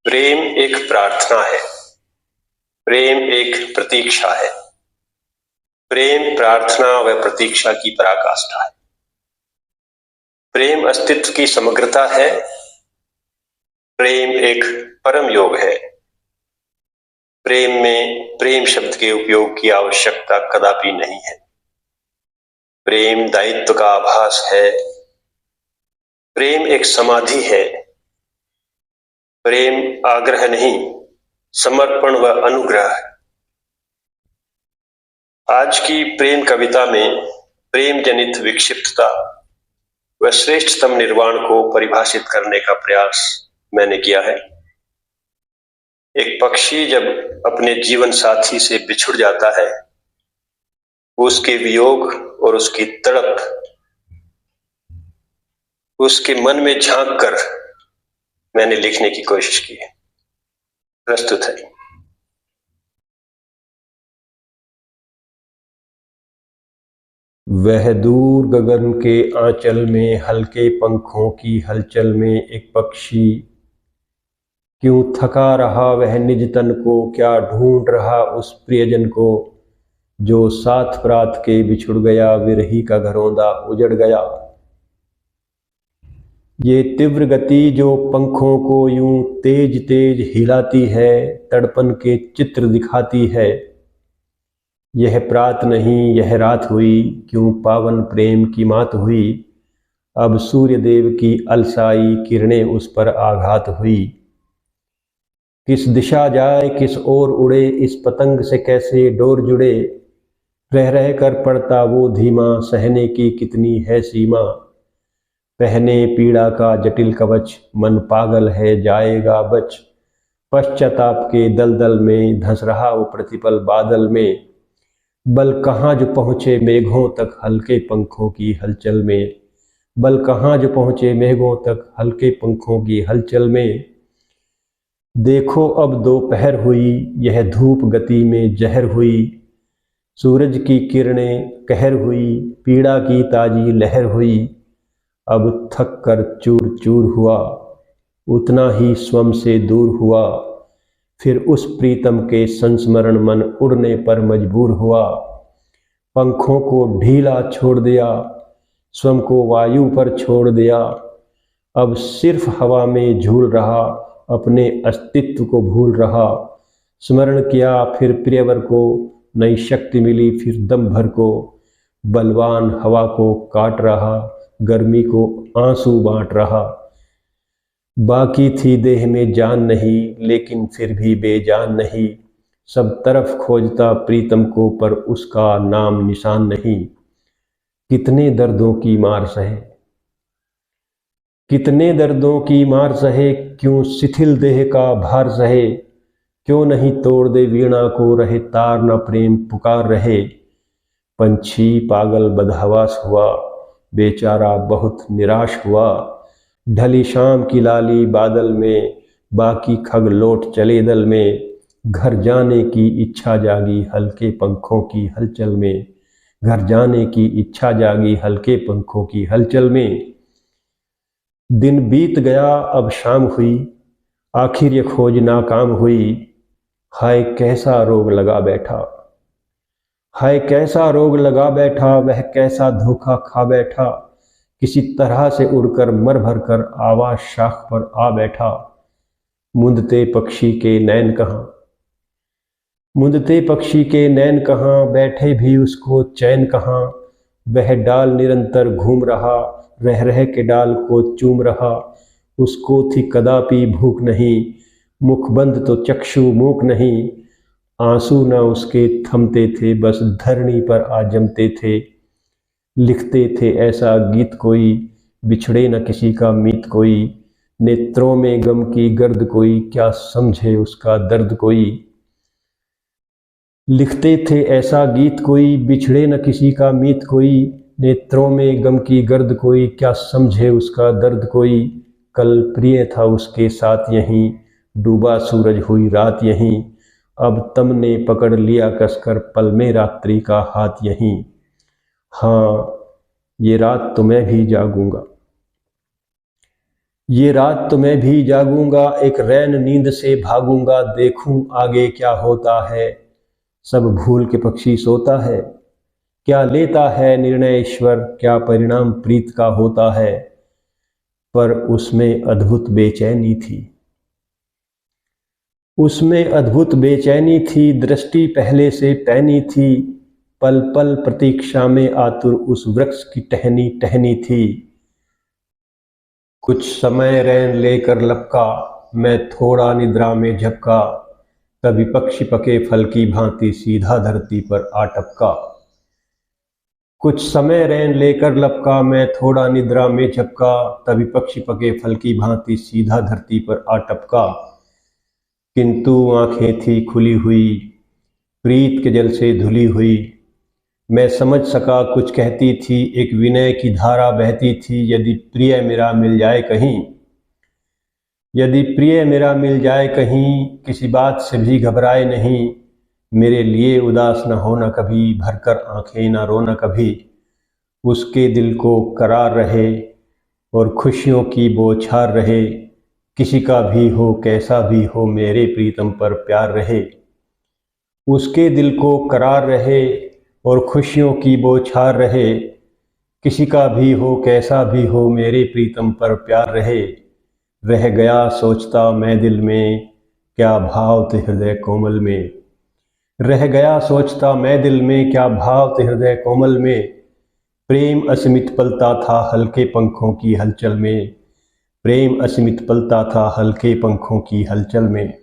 प्रेम एक प्रार्थना है। प्रेम एक प्रतीक्षा है। प्रेम प्रार्थना व प्रतीक्षा की पराकाष्ठा है। प्रेम अस्तित्व की समग्रता है। प्रेम एक परम योग है। प्रेम में प्रेम शब्द के उपयोग की आवश्यकता कदापि नहीं है। प्रेम दायित्व का आभास है। प्रेम एक समाधि है। प्रेम आग्रह नहीं, समर्पण व अनुग्रह है। आज की प्रेम कविता में प्रेम जनित विक्षिप्तता व श्रेष्ठतम निर्वाण को परिभाषित करने का प्रयास मैंने किया है। एक पक्षी जब अपने जीवन साथी से बिछुड़ जाता है, उसके वियोग और उसकी तड़प उसके मन में झांक कर मैंने लिखने की कोशिश की है। प्रस्तुत है। वह दूर गगन के आंचल में हल्के पंखों की हलचल में एक पक्षी क्यों थका रहा वह निज तन को, क्या ढूंढ रहा उस प्रियजन को, जो साथ प्रात के बिछुड़ गया, विरही का घरौंदा उजड़ गया। ये तीव्र गति जो पंखों को यूं तेज तेज हिलाती है, तड़पन के चित्र दिखाती है। यह प्रात नहीं यह रात हुई, क्यों पावन प्रेम की मात हुई। अब सूर्य देव की अलसाई किरणें उस पर आघात हुई। किस दिशा जाए किस ओर उड़े, इस पतंग से कैसे डोर जुड़े। रह रह कर पड़ता वो धीमा, सहने की कितनी है सीमा। पहने पीड़ा का जटिल कवच, मन पागल है जाएगा बच। पश्चाताप के दलदल में धंस रहा वो प्रतिपल बादल में। बल कहाँ जो पहुँचे मेघों तक हल्के पंखों की हलचल में। बल कहाँ जो पहुँचे मेघों तक हल्के पंखों की हलचल में। देखो अब दोपहर हुई, यह धूप गति में जहर हुई। सूरज की किरणें कहर हुई, पीड़ा की ताजी लहर हुई। अब थक कर चूर चूर हुआ, उतना ही स्वयं से दूर हुआ। फिर उस प्रीतम के संस्मरण मन उड़ने पर मजबूर हुआ। पंखों को ढीला छोड़ दिया, स्वयं को वायु पर छोड़ दिया। अब सिर्फ हवा में झूल रहा, अपने अस्तित्व को भूल रहा। स्मरण किया फिर प्रियवर को, नई शक्ति मिली फिर दम भर को। बलवान हवा को काट रहा, गर्मी को आंसू बांट रहा। बाकी थी देह में जान नहीं, लेकिन फिर भी बेजान नहीं। सब तरफ खोजता प्रीतम को, पर उसका नाम निशान नहीं। कितने दर्दों की मार सहे, कितने दर्दों की मार सहे, क्यों शिथिल देह का भार सहे। क्यों नहीं तोड़ दे वीणा को, रहे तार न प्रेम पुकार रहे। पंछी पागल बदहवास हुआ, बेचारा बहुत निराश हुआ। ढली शाम की लाली बादल में, बाकी खग लौट चले दल में। घर जाने की इच्छा जागी हल्के पंखों की हलचल में। घर जाने की इच्छा जागी हल्के पंखों की हलचल में। दिन बीत गया अब शाम हुई, आखिर ये खोज नाकाम हुई। हाय कैसा रोग लगा बैठा, हाय कैसा रोग लगा बैठा। वह कैसा धोखा खा बैठा, किसी तरह से उड़कर मर भर कर आवाज शाख पर आ बैठा। मुंदते पक्षी के नैन कहाँ, मुंदते पक्षी के नैन कहाँ, बैठे भी उसको चैन कहाँ। वह डाल निरंतर घूम रहा, रह रह के डाल को चूम रहा। उसको थी कदापि भूख नहीं, मुख बंद तो चक्षु मूक नहीं। आंसू न उसके थमते थे, बस धरणी पर आ जमते थे। लिखते थे ऐसा गीत कोई, बिछड़े न किसी का मीत कोई। नेत्रों में गम की गर्द कोई, क्या समझे उसका दर्द कोई। लिखते थे ऐसा गीत कोई, बिछड़े न किसी का मीत कोई। नेत्रों में गम की गर्द कोई, क्या समझे उसका दर्द कोई। कल प्रिय था उसके साथ यहीं, डूबा सूरज हुई रात यहीं। अब तम ने पकड़ लिया कसकर, पल में रात्रि का हाथ यहीं। हाँ ये रात तो मैं भी जागूंगा, ये रात तो मैं भी जागूंगा, एक रैन नींद से भागूंगा, देखूं आगे क्या होता है। सब भूल के पक्षी सोता है, क्या लेता है निर्णय ईश्वर, क्या परिणाम प्रीत का होता है। पर उसमें अद्भुत बेचैनी थी, उसमें अद्भुत बेचैनी थी, दृष्टि पहले से पैनी थी, पल पल प्रतीक्षा में आतुर उस वृक्ष की टहनी टहनी थी। कुछ समय रैन लेकर लपका, मैं थोड़ा निद्रा में झपका, तभी पक्षी पके फल की भांति सीधा धरती पर आ टपका। कुछ समय रैन लेकर लपका, मैं थोड़ा निद्रा में झपका, तभी पक्षी पके फल की भांति सीधा धरती पर आ टपका। किंतु आंखें थी खुली हुई, प्रीत के जल से धुली हुई, मैं समझ सका कुछ कहती थी, एक विनय की धारा बहती थी। यदि प्रिय मेरा मिल जाए कहीं, यदि प्रिय मेरा मिल जाए कहीं, किसी बात से भी घबराए नहीं, मेरे लिए उदास न होना कभी, भरकर आंखें न रोना कभी। उसके दिल को करार रहे और खुशियों की बौछार रहे, किसी का भी हो कैसा भी हो मेरे प्रीतम पर प्यार रहे। उसके दिल को करार रहे और खुशियों की बौछार रहे, किसी का भी हो कैसा भी हो मेरे प्रीतम पर प्यार रहे। रह गया सोचता मैं दिल में, क्या भाव थे हृदय कोमल में। रह गया सोचता मैं दिल में, क्या भाव थे हृदय कोमल में। प्रेम असीमित पलता था हल्के पंखों की हलचल में, प्रेम असीमित पलता था हल्के पंखों की हलचल में।